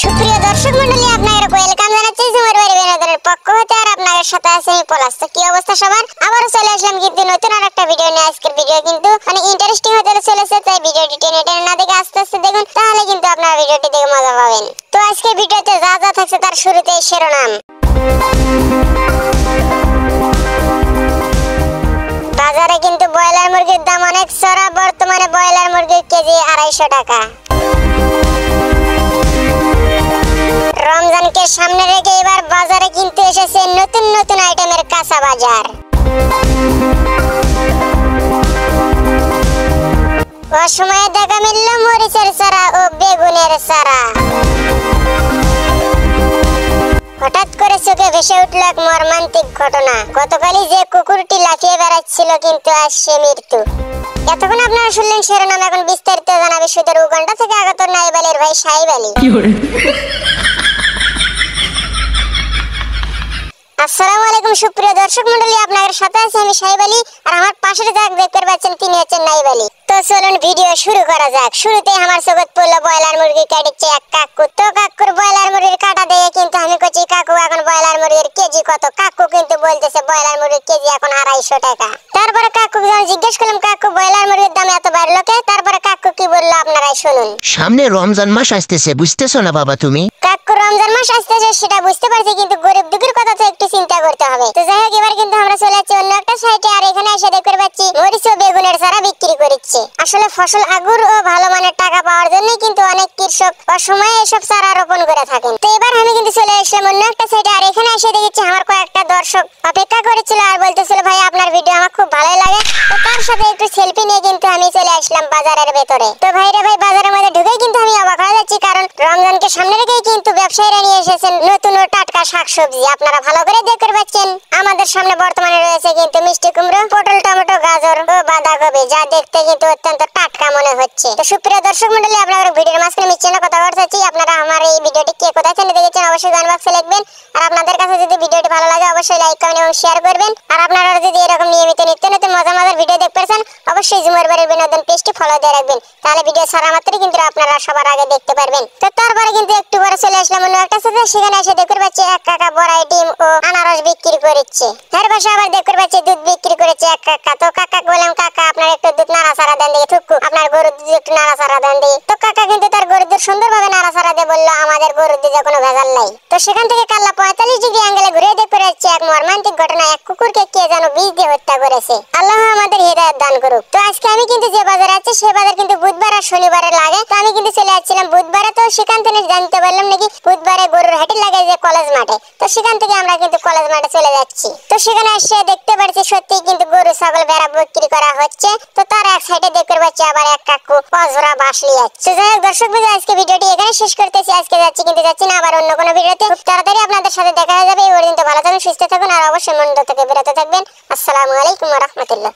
সুপ্রিয় দর্শক মণ্ডলী, আপনাদের ওয়েলকাম জানাচ্ছি জুমের বাড়ি বিনোদনের পক্ষ হতে। আর আপনাদের সাথে আছি আমি পলাশ। তো কি অবস্থা সবার? আবারও চলে আসলাম কিন্তু নতুন আর একটা ভিডিও নিয়ে। আজকের ভিডিও কিন্তু অনেক ইন্টারেস্টিং হতে চলেছে, তাই ভিডিওটি টেনে টেনে না দেখে আস্তে আস্তে দেখুন, তাহলে কিন্তু আপনারা ভিডিওটি দেখে মজা পাবেন। তো আজকের ভিডিওতে যা যা থাকছে তার শুরুতেই শিরোনাম। বাজারে কিন্তু ব্রয়লার মুরগির দাম অনেক চড়া। বর্তমানে ব্রয়লার মুরগির কেজি 250 টাকা। রমজানকে সামনে রেখে এবার বাজারে কিন্তু এসেছে নতুন নতুন আইটেমের কাঁচা বাজার। অসময়ে দেখা মিলল মরিচের চারা ও বেগুনের চারা। হঠাৎ করে চোখে ভেসে উঠল এক মর্মান্তিক ঘটনা। গতকালই যে কুকুরটি লাফিয়ে বেড়াচ্ছিল কিন্তু আজ সে মৃত্যু। এতক্ষণ আপনারা শুনলেন শিরোনাম, এখন বিস্তারিত জানাবে সুদূর উগান্ডা থেকে আগত নাইব আলীর ভাই সাইব আলী। আসসালামু আলাইকুম সুপ্রিয় দর্শক মণ্ডলী, আপনাদের সাথে আছি আমি সাইব আলী। আর আমার পাশে যাক দেখতে পাচ্ছেন তিনি হচ্ছেন নাইব আলী। তো চলুন ভিডিও শুরু করা যাক। শুরুতেই আমার চোখে পড়লো ব্রয়লার মুরগি কাটছে এক কাকু। তো কাকুর ব্রয়লার মুরগির কাটা দেখে কিন্তু আমি কইছি, কাকু এখন ব্রয়লার মুরগির কেজি কত? কাকু কিন্তু বলতেছে ব্রয়লার মুরগির কেজি এখন 250 টাকা। তারপরে কাকু যখন জিজ্ঞেস করলাম, কাকু ব্রয়লার মুরগির দাম এত বাড়লো কে? তারপরে কাকু কি বললো আপনারাই শুনুন। সামনে রমজান মাস আসতেছে, বুঝতেছো না বাবা তুমি? কাকু রমজান মাস আসতেছে সেটা বুঝতে পারছি, কিন্তু গরিব দুঃখীর কথা তো একটু চিন্তা করতে হবে। তো যাই হোক, এবার কিন্তু আমরা চলে যাচ্ছি অন্য একটা সাইটে। আর এখানে এসে দেখতে পাচ্ছি মরিচ ও বেগুনের চারা বিক্রি করছে। আসলে ফসল আগুর ও ভালো মানের টাকা পাওয়ার জন্য কিন্তু অনেক কৃষক অসময়ে এসব চারা রোপণ করে থাকেন। তো এবার আমি কিন্তু চলে আসলাম অন্য একটা সাইটে। আর এখানে এসে দেখেছি আমার কয়েকটা দর্শক অপেক্ষা করেছিল আর বলতেছিল, ভাই আপনার ভিডিও আমার খুব ভালোই লাগে। তো তার সাথে একটু সেলফি নিয়ে কিন্তু আমি চলে আসলাম বাজারের ভেতরে। তো ভাইরে ভাই, বাজারের মধ্যে ঢুকেই কিন্তু আমি অবাক হয়ে যাচ্ছি, কারণ রমজানকে সামনে রেখেই কিন্তু ব্যবসায়ীরা নিয়ে এসেছেন নতুন ও টাটকা শাকসবজি। আপনারা ভালো করে দেখতে পাচ্ছেন আমাদের সামনে বর্তমানে রয়েছে কিন্তু মিষ্টি কুমড়ো, পটল, টমেটো, গাজর ও বাঁধাকপি, যা দেখতে কিন্তু অত্যন্ত টাটকা মনে হচ্ছে। তো সুপ্রিয় দর্শক মণ্ডলী, আপনারা ভিডিওর মাঝখানে মিশছে না কথা বলতে, আপনারা আমার এই ভিডিওটি কে কোথায় থেকে দেখেছেন অবশ্যই কমেন্ট বক্সে লিখবেন। আর আপনাদের কাছে যদি ভিডিওটি ভালো লাগে অবশ্যই লাইক, কমেন্ট এবং শেয়ার করবেন। আর আপনারা যদি এরকম নিয়মিত নিত্য নতুন মজার ভিডিও দেখতে চান অবশ্যই জুমের বাড়ির বিনোদন পেজটি ফলো দিয়ে রাখবেন, তাহলে ভিডিও ছাড়া মাত্রই কিন্তু আপনারা সবার আগে দেখতে পারবেন। তো তারপরে কিন্তু একটু পরে চলে আসলাম অন্য একটা সাথে। সেখানে এসে দেখতে পাচ্ছি এক কাকা বড়াই, ডিম ও আনারস বিক্রি করছে। এর পাশে আবার দেখতে পাচ্ছি দুধ বিক্রি করেছে এক কাকা। তো কাকা বললাম, কাকা আপনার একটু দুধ নাড়াচাড়া দেন দিয়ে, থুকু আপনার গরুর দুধ একটু নাড়াচাড়া দেন দিয়ে। তো কাকা কিন্তু তার গরুর দুধ সুন্দরভাবে নাড়াচাড়া দিয়ে বললো, আমাদের গরুর দুধে কোনো ভেজাল নাই। তো সেখান থেকে কাল্লা 45 ডিগ্রি অ্যাঙ্গেলে ঘুরে দেখতে পাচ্ছি এক মর্মান্তিক ঘটনা। এক কুকুরকে কে যেন বিষ দিয়ে হত্যা করেছে। আল্লাহ আমাদের হৃদায়ত দান করুক। তো আজকে আমি কিন্তু যে বাজারে আছি সে বাজার কিন্তু বুধবার আর শনিবারে লাগে। তো আমি কিন্তু চলে যাচ্ছিলাম বুধবারে। তো সেখান থেকে জানতে পারলাম নাকি বুধবারে গরুর হাটে লাগে যে কলেজ মাঠে। তো সেখান থেকে আমরা কিন্তু কলেজ মাঠে চলে যাচ্ছি। তো সেখানে এসে দেখতে পাচ্ছি সত্যি কিন্তু গরু, ছাগল, ভেড়া বিক্রি করা হচ্ছে। তো তার এক সাইডে দেখতে পাচ্ছি আবার এক কাকু অজরা বাঁশ নিয়ে যাচ্ছে। যাই হোক দর্শক বন্ধু, আজকে ভিডিওটি এখানে শেষ করতেছি। আজকে যাচ্ছি না আবার অন্য কোনো ভিডিওতে। খুব তাড়াতাড়ি আপনাদের সাথে দেখা হয়ে যাবে। এই পর্যন্ত ভালো থাকুন, সুস্থ থাকুন আর অবশ্যই মন্দ থেকে বিরত থাকবেন। আসসালামু আলাইকুম ওয়া রাহমাতুল্লাহ।